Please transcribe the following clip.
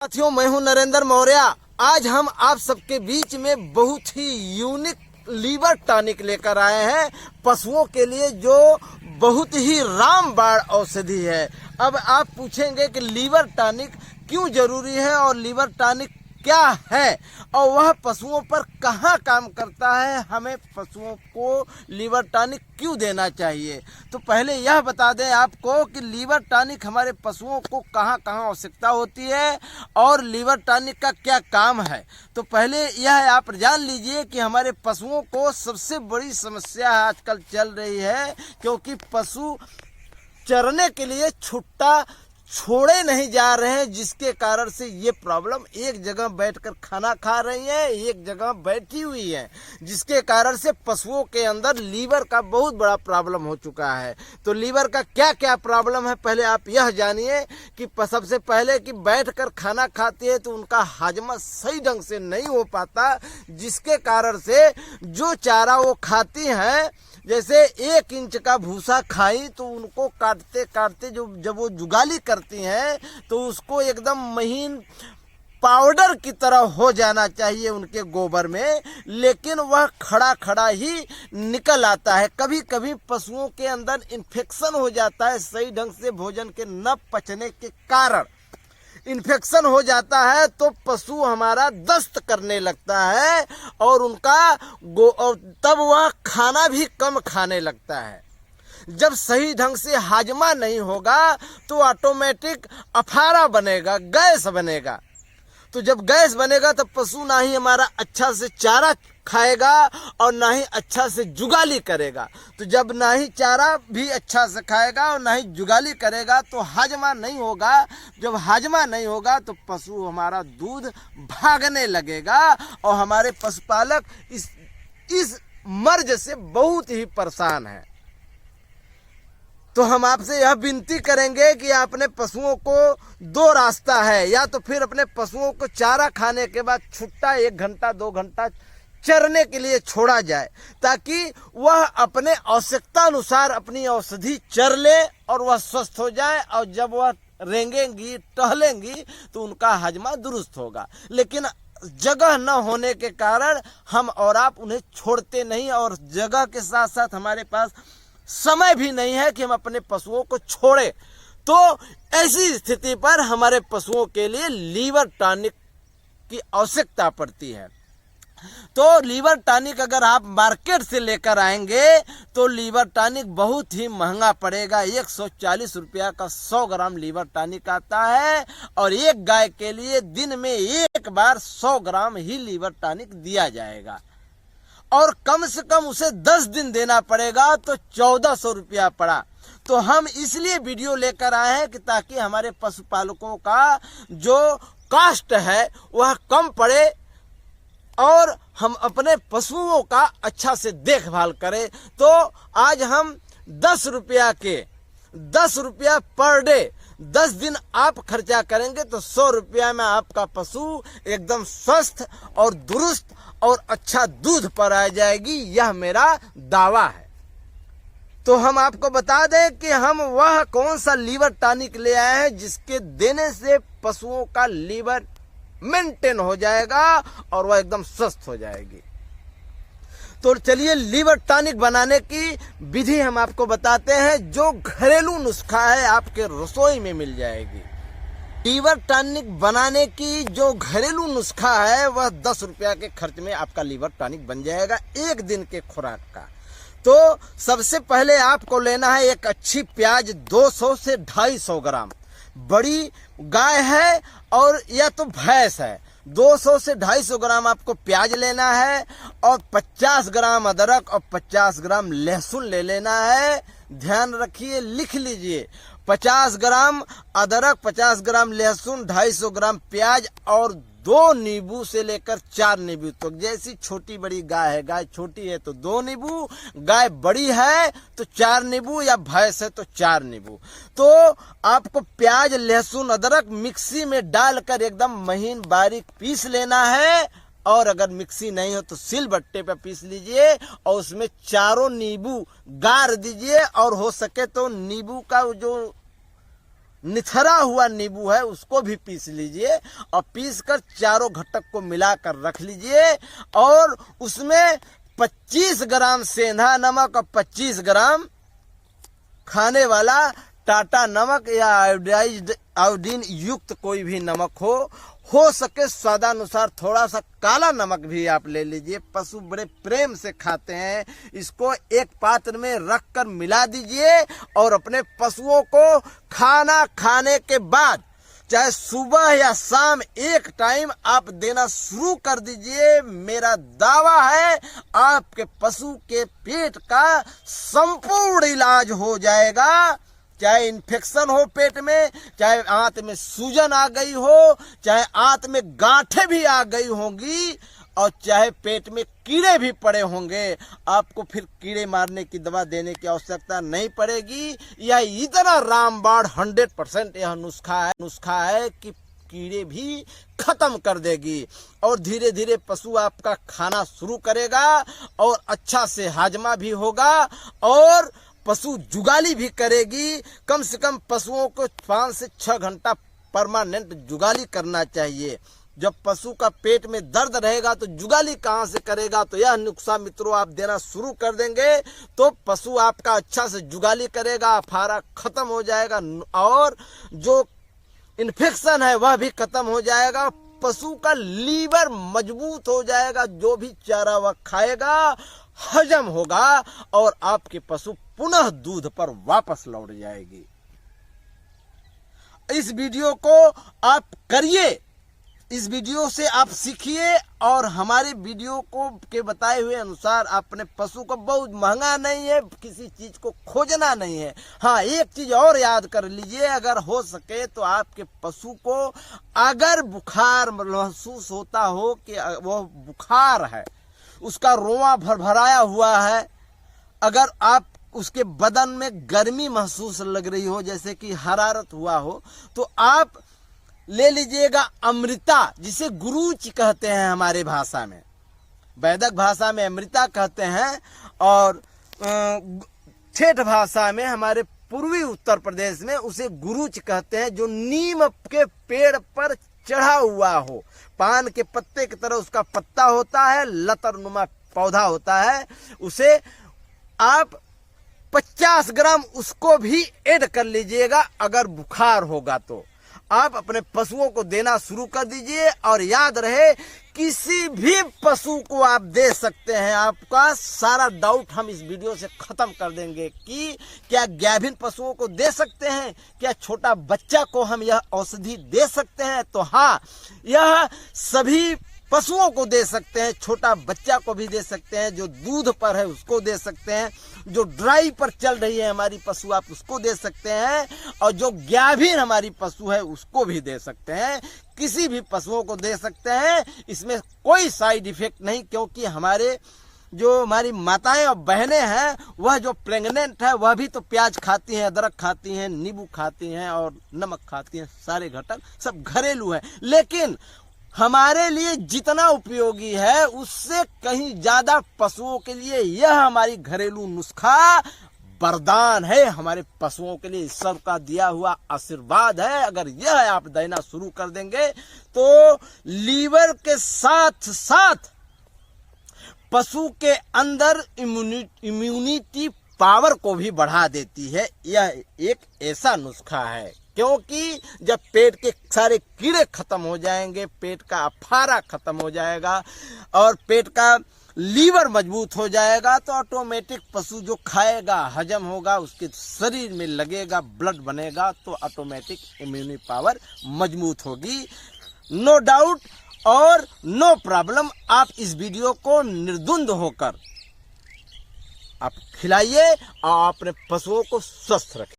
साथियों, मैं हूं नरेंद्र मौर्य। आज हम आप सबके बीच में बहुत ही यूनिक लीवर टॉनिक लेकर आए हैं पशुओं के लिए, जो बहुत ही रामबाण औषधि है। अब आप पूछेंगे कि लीवर टॉनिक क्यों जरूरी है और लीवर टॉनिक क्या है और वह पशुओं पर कहाँ काम करता है, हमें पशुओं को लीवर टॉनिक क्यों देना चाहिए। तो पहले यह बता दें आपको कि लीवर टॉनिक हमारे पशुओं को कहाँ कहाँ आवश्यकता होती है और लीवर टॉनिक का क्या काम है। तो पहले यह आप जान लीजिए कि हमारे पशुओं को सबसे बड़ी समस्या आजकल चल रही है, क्योंकि पशु चरने के लिए छुट्टा छोड़े नहीं जा रहे हैं, जिसके कारण से ये प्रॉब्लम एक जगह बैठकर खाना खा रही है, एक जगह बैठी हुई है, जिसके कारण से पशुओं के अंदर लीवर का बहुत बड़ा प्रॉब्लम हो चुका है। तो लीवर का क्या क्या प्रॉब्लम है, पहले आप यह जानिए कि सबसे पहले कि बैठकर खाना खाती है तो उनका हाजमा सही ढंग से नहीं हो पाता, जिसके कारण से जो चारा वो खाती हैं, जैसे 1 इंच का भूसा खाई तो उनको काटते काटते जब वो जुगाली करती हैं तो उसको एकदम महीन पाउडर की तरह हो जाना चाहिए उनके गोबर में, लेकिन वह खड़ा खड़ा ही निकल आता है। कभी कभी पशुओं के अंदर इन्फेक्शन हो जाता है, सही ढंग से भोजन के न पचने के कारण इन्फेक्शन हो जाता है, तो पशु हमारा दस्त करने लगता है और और तब वह खाना भी कम खाने लगता है। जब सही ढंग से हाजमा नहीं होगा तो ऑटोमेटिक अफारा बनेगा, गैस बनेगा। तो जब गैस बनेगा तो पशु ना ही हमारा अच्छा से चारा खाएगा और ना ही अच्छा से जुगाली करेगा। तो जब ना ही चारा भी अच्छा से खाएगा और ना ही जुगाली करेगा तो हाजमा नहीं होगा। जब हाजमा नहीं होगा तो पशु हमारा दूध भागने लगेगा और हमारे पशुपालक इस मर्ज से बहुत ही परेशान है। तो हम आपसे यह विनती करेंगे कि अपने पशुओं को 2 रास्ता है, या तो फिर अपने पशुओं को चारा खाने के बाद छुट्टा 1 घंटा 2 घंटा चरने के लिए छोड़ा जाए, ताकि वह अपने आवश्यकता अनुसार अपनी औषधि चर ले और वह स्वस्थ हो जाए, और जब वह रेंगेंगी टहलेंगी तो उनका हजमा दुरुस्त होगा। लेकिन जगह न होने के कारण हम और आप उन्हें छोड़ते नहीं, और जगह के साथ साथ हमारे पास समय भी नहीं है कि हम अपने पशुओं को छोड़े। तो ऐसी स्थिति पर हमारे पशुओं के लिए लीवर टॉनिक की आवश्यकता पड़ती है। तो लीवर टॉनिक अगर आप मार्केट से लेकर आएंगे तो लीवर टॉनिक बहुत ही महंगा पड़ेगा। 140 रुपया का 100 ग्राम लीवर टॉनिक आता है, और एक गाय के लिए दिन में 1 बार 100 ग्राम ही लीवर टॉनिक दिया जाएगा, और कम से कम उसे 10 दिन देना पड़ेगा, तो 1400 रुपया पड़ा। तो हम इसलिए वीडियो लेकर आए हैं कि ताकि हमारे पशुपालकों का जो कास्ट है वह कम पड़े और हम अपने पशुओं का अच्छा से देखभाल करें। तो आज हम 10 रुपया पर डे 10 दिन आप खर्चा करेंगे तो 100 रुपया में आपका पशु एकदम स्वस्थ और दुरुस्त और अच्छा दूध पर आ जाएगी, यह मेरा दावा है। तो हम आपको बता दें कि हम वह कौन सा लीवर टॉनिक ले आए हैं जिसके देने से पशुओं का लीवर मेंटेन हो जाएगा और वह एकदम स्वस्थ हो जाएगी। तो चलिए लीवर टॉनिक बनाने की विधि हम आपको बताते हैं, जो घरेलू नुस्खा है आपके रसोई में मिल जाएगी। लीवर टॉनिक बनाने की जो घरेलू नुस्खा है वह 10 रुपया के खर्च में आपका लीवर टॉनिक बन जाएगा, 1 दिन के खुराक का। तो सबसे पहले आपको लेना है एक अच्छी प्याज 200 से 250 ग्राम। बड़ी गाय है और या तो भैंस है, 200 से 250 ग्राम आपको प्याज लेना है, और 50 ग्राम अदरक और 50 ग्राम लहसुन ले लेना है। ध्यान रखिए, लिख लीजिए, 50 ग्राम अदरक, 50 ग्राम लहसुन, 250 ग्राम प्याज और 2 नींबू से लेकर 4 नींबू। तो जैसी छोटी बड़ी गाय है, गाय छोटी है तो 2 नींबू, गाय बड़ी है तो 4 नींबू, या भैंस है तो 4 नींबू। तो आपको प्याज लहसुन अदरक मिक्सी में डालकर एकदम महीन बारीक पीस लेना है, और अगर मिक्सी नहीं हो तो सिलबट्टे पे पीस लीजिए और उसमें 4 नींबू गार दीजिए, और हो सके तो नींबू का जो निथरा हुआ नींबू है उसको भी पीस लीजिए और पीस कर चारों घटक को मिलाकर रख लीजिए और उसमें 25 ग्राम सेंधा नमक और 25 ग्राम खाने वाला टाटा नमक या आयोडीन युक्त कोई भी नमक हो सके स्वादानुसार थोड़ा सा काला नमक भी आप ले लीजिए। पशु बड़े प्रेम से खाते हैं। इसको एक पात्र में रखकर मिला दीजिए और अपने पशुओं को खाना खाने के बाद चाहे सुबह या शाम एक टाइम आप देना शुरू कर दीजिए। मेरा दावा है आपके पशु के पेट का संपूर्ण इलाज हो जाएगा। चाहे इन्फेक्शन हो पेट में, चाहे आंत में सूजन आ गई हो, चाहे आंत में गांठें भी आ गई होंगी और चाहे पेट में कीड़े भी पड़े होंगे, आपको फिर कीड़े मारने की दवा देने की आवश्यकता नहीं पड़ेगी। यह इतना रामबाण 100% यह नुस्खा है कि कीड़े भी खत्म कर देगी और धीरे धीरे पशु आपका खाना शुरू करेगा और अच्छा से हाजमा भी होगा और पशु जुगाली भी करेगी। कम से कम पशुओं को 5 से 6 घंटा परमानेंट जुगाली करना चाहिए। जब पशु का पेट में दर्द रहेगा तो जुगाली कहाँ से करेगा। तो यह नुस्खा मित्रों आप देना शुरू कर देंगे तो पशु आपका अच्छा से जुगाली करेगा, अफारा खत्म हो जाएगा और जो इन्फेक्शन है वह भी खत्म हो जाएगा। पशु का लीवर मजबूत हो जाएगा, जो भी चारा वह खाएगा हजम होगा और आपके पशु पुनः दूध पर वापस लौट जाएगी। इस वीडियो को आप करिए, इस वीडियो से आप सीखिए और हमारे वीडियो को के बताए हुए अनुसार अपने पशु को, बहुत महंगा नहीं है, किसी चीज को खोजना नहीं है। हाँ, एक चीज और याद कर लीजिए, अगर हो सके तो आपके पशु को अगर बुखार महसूस होता हो कि वह बुखार है, उसका रोआ भरभराया हुआ है, अगर आप उसके बदन में गर्मी महसूस लग रही हो, जैसे कि हरारत हुआ हो, तो आप ले लीजिएगा अमृता, जिसे गुरुच कहते हैं हमारे भाषा में, वैदिक भाषा में अमृता कहते हैं और ठेठ भाषा में हमारे पूर्वी उत्तर प्रदेश में उसे गुरुच कहते हैं। जो नीम के पेड़ पर चढ़ा हुआ हो, पान के पत्ते की तरह उसका पत्ता होता है, लतर नुमा पौधा होता है, उसे आप 50 ग्राम उसको भी ऐड कर लीजिएगा। अगर बुखार होगा तो आप अपने पशुओं को देना शुरू कर दीजिए और याद रहे किसी भी पशु को आप दे सकते हैं। आपका सारा डाउट हम इस वीडियो से खत्म कर देंगे कि क्या गाभिन पशुओं को दे सकते हैं, क्या छोटा बच्चा को हम यह औषधि दे सकते हैं। तो हाँ, यह सभी पशुओं को दे सकते हैं, छोटा बच्चा को भी दे सकते हैं, जो दूध पर है उसको दे सकते हैं, जो ड्राई पर चल रही है हमारी पशु आप उसको दे सकते हैं और जो गाभिन हमारी पशु है उसको भी दे सकते हैं। किसी भी पशुओं को दे सकते हैं, इसमें कोई साइड इफेक्ट नहीं, क्योंकि हमारी माताएं और बहनें हैं वह जो प्रेग्नेंट है वह भी तो प्याज खाती हैं, अदरक खाती हैं, नींबू खाती हैं और नमक खाती हैं, सारे घटक सब घरेलू है। लेकिन हमारे लिए जितना उपयोगी है उससे कहीं ज्यादा पशुओं के लिए यह हमारी घरेलू नुस्खा वरदान है, हमारे पशुओं के लिए ईश्वर का दिया हुआ आशीर्वाद है। अगर यह आप देना शुरू कर देंगे तो लीवर के साथ साथ पशु के अंदर इम्यूनिटी पावर को भी बढ़ा देती है। यह एक ऐसा नुस्खा है, क्योंकि जब पेट के सारे कीड़े खत्म हो जाएंगे, पेट का अफारा खत्म हो जाएगा और पेट का लीवर मजबूत हो जाएगा, तो ऑटोमेटिक पशु जो खाएगा हजम होगा, उसके शरीर में लगेगा, ब्लड बनेगा, तो ऑटोमेटिक इम्यूनिटी पावर मजबूत होगी। नो डाउट और नो प्रॉब्लम। आप इस वीडियो को निर्द्वंद होकर आप खिलाइए और अपने पशुओं को स्वस्थ रखें।